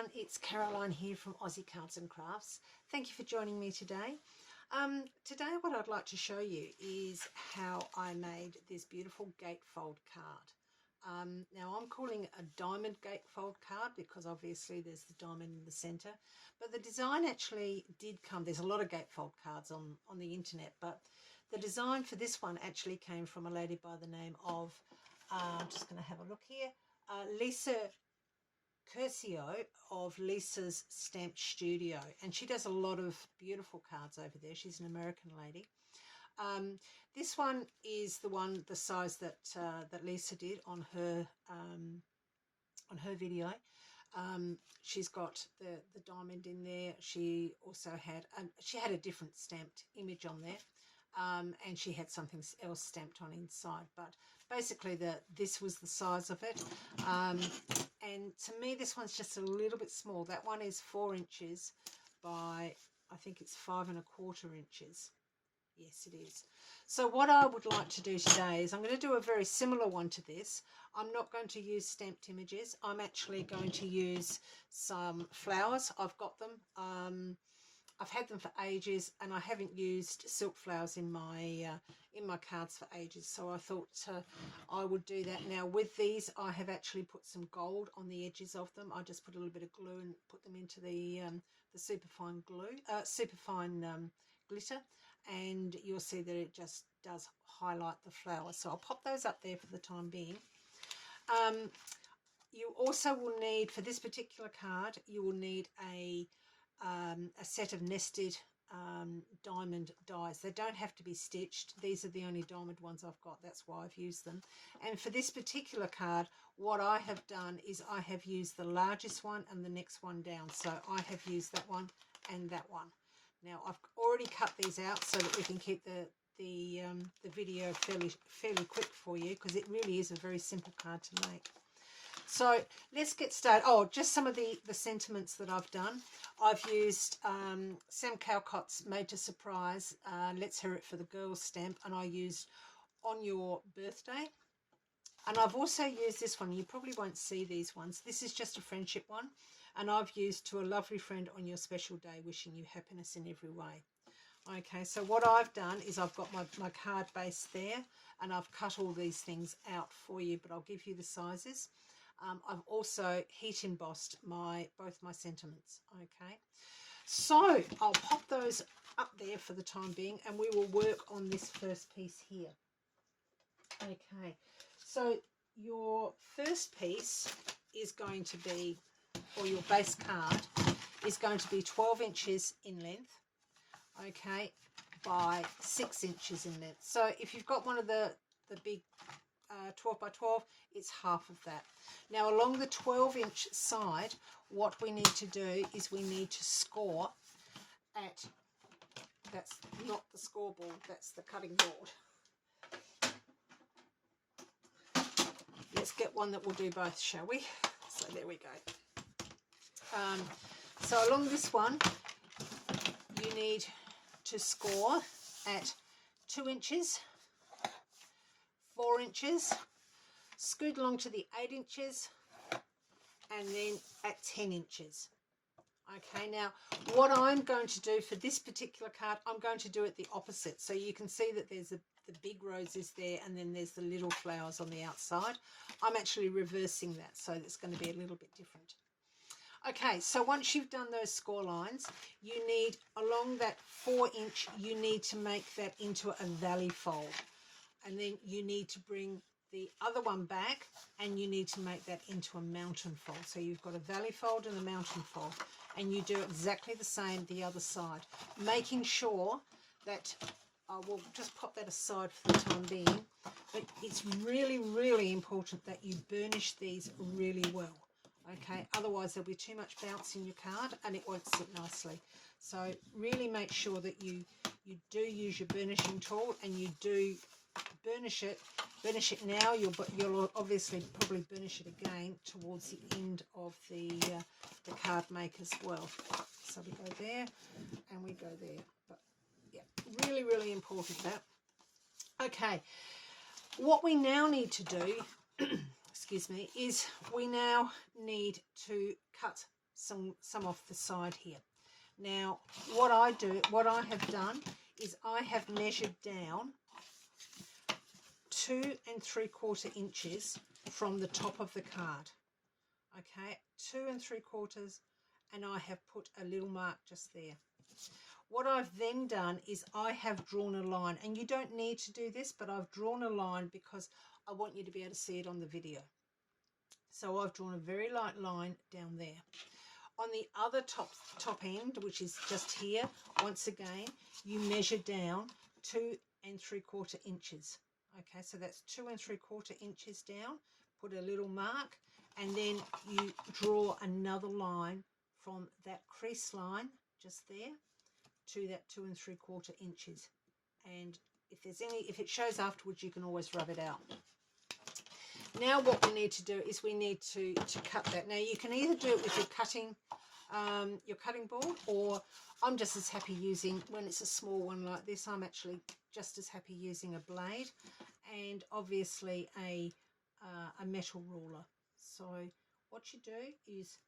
everyone, it's Caroline here from Aussie Cards and Crafts. Thank you for joining me today. Today what I'd like to show you is how I made this beautiful gatefold card. Now I'm calling it a diamond gatefold card because obviously there's the diamond in the center, but the design actually did come, there's a lot of gatefold cards on the internet, but the design for this one actually came from a lady by the name of, I'm just going to have a look here, Lisa Curcio of Lisa's Stamped Studio, and she does a lot of beautiful cards over there. She's an American lady. This one is the size that that Lisa did on her video. She's got the diamond in there. She also had a different stamped image on there. And she had something else stamped on inside, but basically this was the size of it. And to me this one's just a little bit small. That one is 4 inches by, I think it's 5 1/4 inches. Yes, it is. So what I would like to do today is I'm going to do a very similar one to this. I'm not going to use stamped images. I'm actually going to use some flowers. I've got them. I've had them for ages, and I haven't used silk flowers in my cards for ages, so I thought I would do that. Now with these, I have actually put some gold on the edges of them. I just put a little bit of glue and put them into the superfine glue, superfine glitter, and you'll see that it just does highlight the flower. So I'll pop those up there for the time being. You also will need, for this particular card, you will need a set of nested diamond dies. They don't have to be stitched. These are the only diamond ones I've got. That's why I've used them. And for this particular card, what I have done is I have used the largest one and the next one down. So I have used that one and that one. Now I've already cut these out so that we can keep the video fairly quick for you, because it really is a very simple card to make. So let's get started. Oh, just some of the sentiments that I've done. I've used Sam Cowcott's Made to Surprise, Let's Hear It for the Girls stamp, and I used On Your Birthday. And I've also used this one. You probably won't see these ones. This is just a friendship one. And I've used To a Lovely Friend on Your Special Day, Wishing You Happiness in Every Way. Okay, so what I've done is I've got my card base there, and I've cut all these things out for you, but I'll give you the sizes. I've also heat embossed both my sentiments. Okay, so I'll pop those up there for the time being, and we will work on this first piece here. Okay, so your first piece is going to be, or your base card is going to be 12 inches in length, okay, by 6 inches in length. So if you've got one of the big 12 by 12, it's half of that. Now along the 12-inch side, what we need to do is we need to score at, that's not the scoreboard, that's the cutting board. Let's get one that will do both, shall we? So there we go. So along this one, you need to score at 2 inches, 4 inches, scoot along to the 8 inches, and then at 10 inches. Okay, now what I'm going to do for this particular card, I'm going to do it the opposite. So you can see that there's the big roses there, and then there's the little flowers on the outside. I'm actually reversing that, so it's going to be a little bit different. Okay, so once you've done those score lines, you need, along that 4-inch, you need to make that into a valley fold. And then you need to bring the other one back, and you need to make that into a mountain fold. So you've got a valley fold and a mountain fold, and you do exactly the same the other side, making sure that, I will just pop that aside for the time being, but it's really, really important that you burnish these really well. Okay, otherwise there'll be too much bounce in your card and it won't sit nicely. So really make sure that you do use your burnishing tool, and you do burnish it now. You'll obviously probably burnish it again towards the end of the card make as well. So we go there and we go there, but yeah, really, really important that. Okay, what we now need to do excuse me, is we now need to cut some off the side here. Now what I have done is I have measured down 2 3/4 inches from the top of the card. Okay, 2 3/4, and I have put a little mark just there. What I've then done is I have drawn a line, and you don't need to do this, but I've drawn a line because I want you to be able to see it on the video. So I've drawn a very light line down there. On the other top end, which is just here, once again, you measure down 2 3/4 inches. Okay, so that's 2 3/4 inches down. Put a little mark, and then you draw another line from that crease line just there to that 2 3/4 inches. And if it shows afterwards, you can always rub it out. Now what we need to do is we need to cut that. Now you can either do it with your cutting board, or I'm just as happy using, when it's a small one like this, I'm actually just as happy using a blade and obviously a metal ruler. So what you do is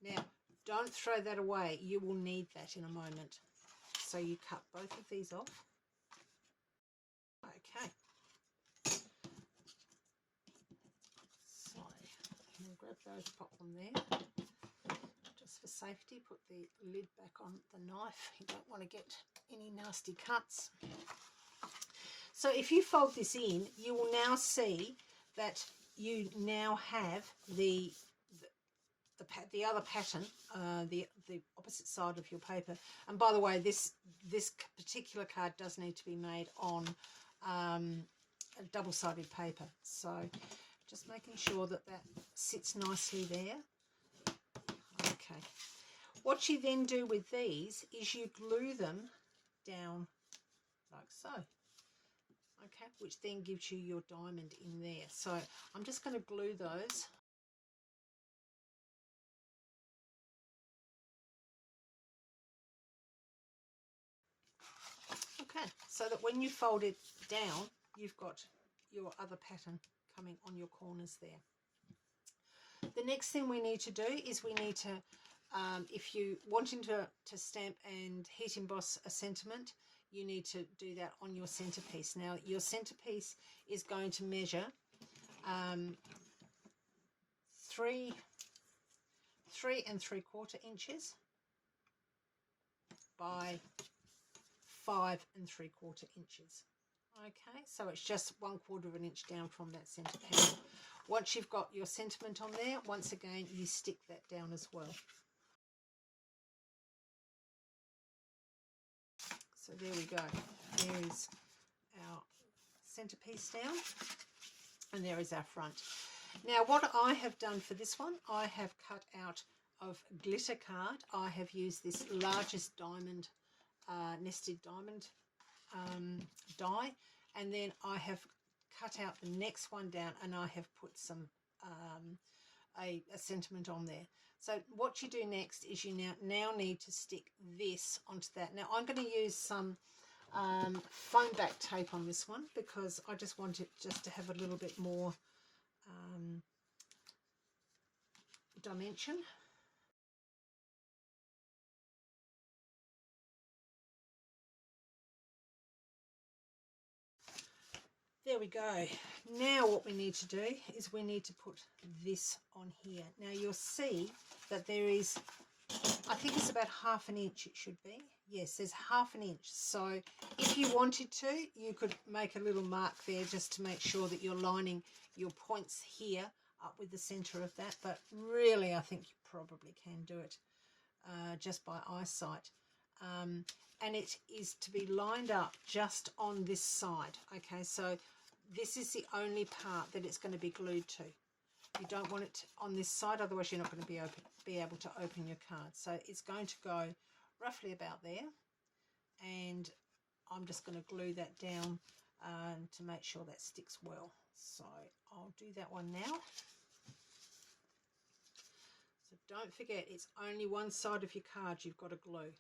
now don't throw that away, you will need that in a moment. So you cut both of these off. Okay, so I'm going to grab those, pop them there. Just for safety, put the lid back on the knife. You don't want to get any nasty cuts. So if you fold this in, you will now see that you now have the other pattern, the opposite side of your paper. And by the way, this particular card does need to be made on a double-sided paper. So just making sure that that sits nicely there. Okay. What you then do with these is you glue them down like so. Okay, which then gives you your diamond in there. So I'm just going to glue those. Okay, so that when you fold it down, you've got your other pattern coming on your corners there. The next thing we need to do is we need to, if you wanting to stamp and heat emboss a sentiment, you need to do that on your centerpiece. Now your centerpiece is going to measure 3 3/4 inches by 5 3/4 inches. Okay, so it's just 1/4 of an inch down from that center panel. Once you've got your sentiment on there, once again you stick that down as well. So there we go. There is our centerpiece down, and there is our front. Now what I have done for this one, I have cut out of glitter card. I have used this largest diamond, nested diamond die, and then I have cut out the next one down, and I have put some a sentiment on there. So what you do next is you now need to stick this onto that. Now I'm going to use some foam back tape on this one because I just want it just to have a little bit more dimension. There we go. Now what we need to do is we need to put this on here. Now you'll see that there is, I think it's about 1/2 inch it should be. Yes, there's 1/2 inch. So if you wanted to, you could make a little mark there just to make sure that you're lining your points here up with the center of that. But really, I think you probably can do it just by eyesight. And it is to be lined up just on this side. Okay, so this is the only part that it's going to be glued to. You don't want it on this side, otherwise you're not going to be able to open your card. So it's going to go roughly about there, and I'm just going to glue that down to make sure that sticks well. So I'll do that one now. So don't forget, it's only one side of your card you've got to glue.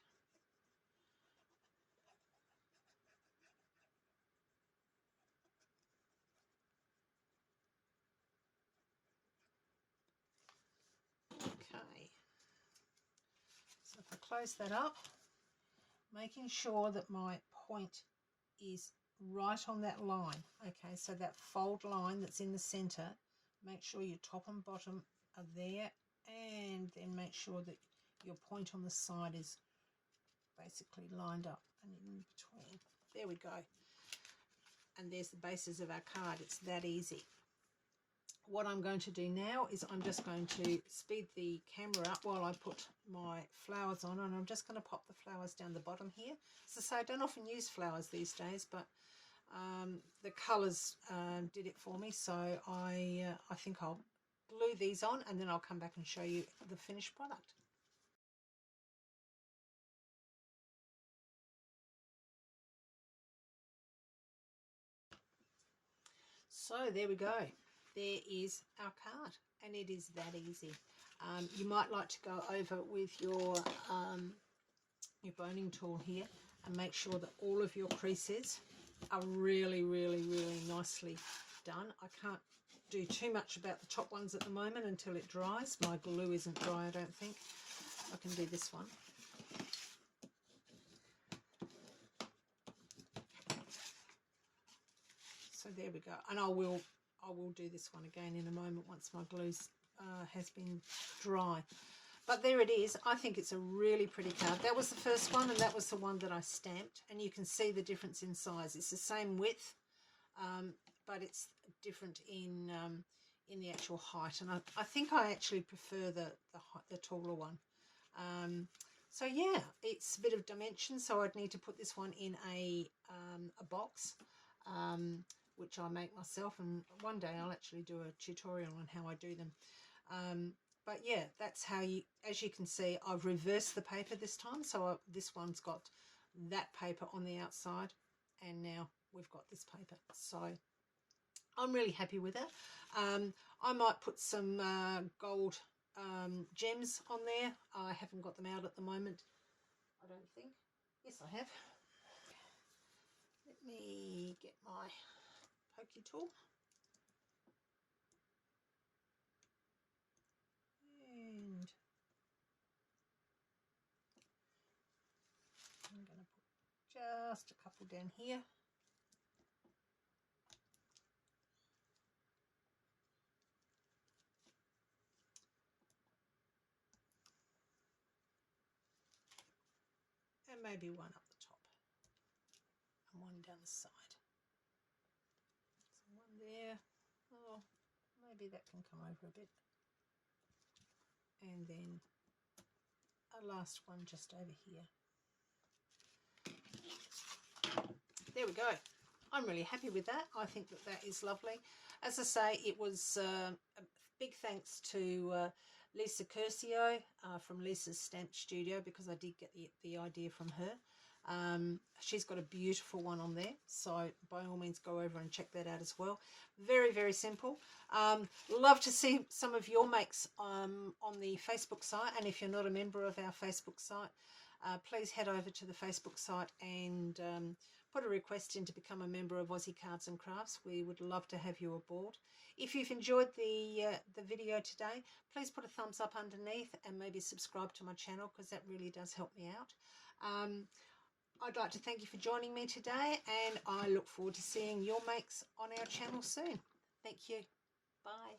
close that up, making sure that my point is right on that line. Okay, so that fold line that's in the center, make sure your top and bottom are there, and then make sure that your point on the side is basically lined up and in between. There we go. And there's the bases of our card. It's that easy. What I'm going to do now is I'm just going to speed the camera up while I put my flowers on, and I'm just going to pop the flowers down the bottom here. As I say, I don't often use flowers these days, but the colours did it for me, so I think I'll glue these on and then I'll come back and show you the finished product. So there we go. There is our card, and it is that easy. You might like to go over with your boning tool here and make sure that all of your creases are really, really, really nicely done. I can't do too much about the top ones at the moment until it dries. My glue isn't dry, I don't think. I can do this one. So there we go, and I will do this one again in a moment once my glue has been dry. But there it is. I think it's a really pretty card. That was the first one, and that was the one that I stamped, and you can see the difference in size. It's the same width, but it's different in the actual height, and I think I actually prefer the taller one. So yeah, it's a bit of dimension, so I'd need to put this one in a box, which I make myself, and one day I'll actually do a tutorial on how I do them. But yeah, that's how you, as you can see, I've reversed the paper this time, so this one's got that paper on the outside, and now we've got this paper. So I'm really happy with it. I might put some gold gems on there. I haven't got them out at the moment, I don't think. Yes, I have. Let me get my pokey tool. And I'm going to put just a couple down here. And maybe one up the top and one down the side. So one there. Oh, maybe that can come over a bit. And then a last one just over here. There we go. I'm really happy with that. I think that that is lovely. As I say, it was a big thanks to Lisa Curcio from Lisa's Stamp Studio, because I did get the idea from her. She's got a beautiful one on there, so by all means go over and check that out as well. Very, very simple. Love to see some of your makes on the Facebook site, and if you're not a member of our Facebook site, please head over to the Facebook site and put a request in to become a member of Aussie Cards and Crafts. We would love to have you aboard. If you've enjoyed the video today, please put a thumbs up underneath and maybe subscribe to my channel, because that really does help me out. I'd like to thank you for joining me today, and I look forward to seeing your makes on our channel soon. Thank you. Bye.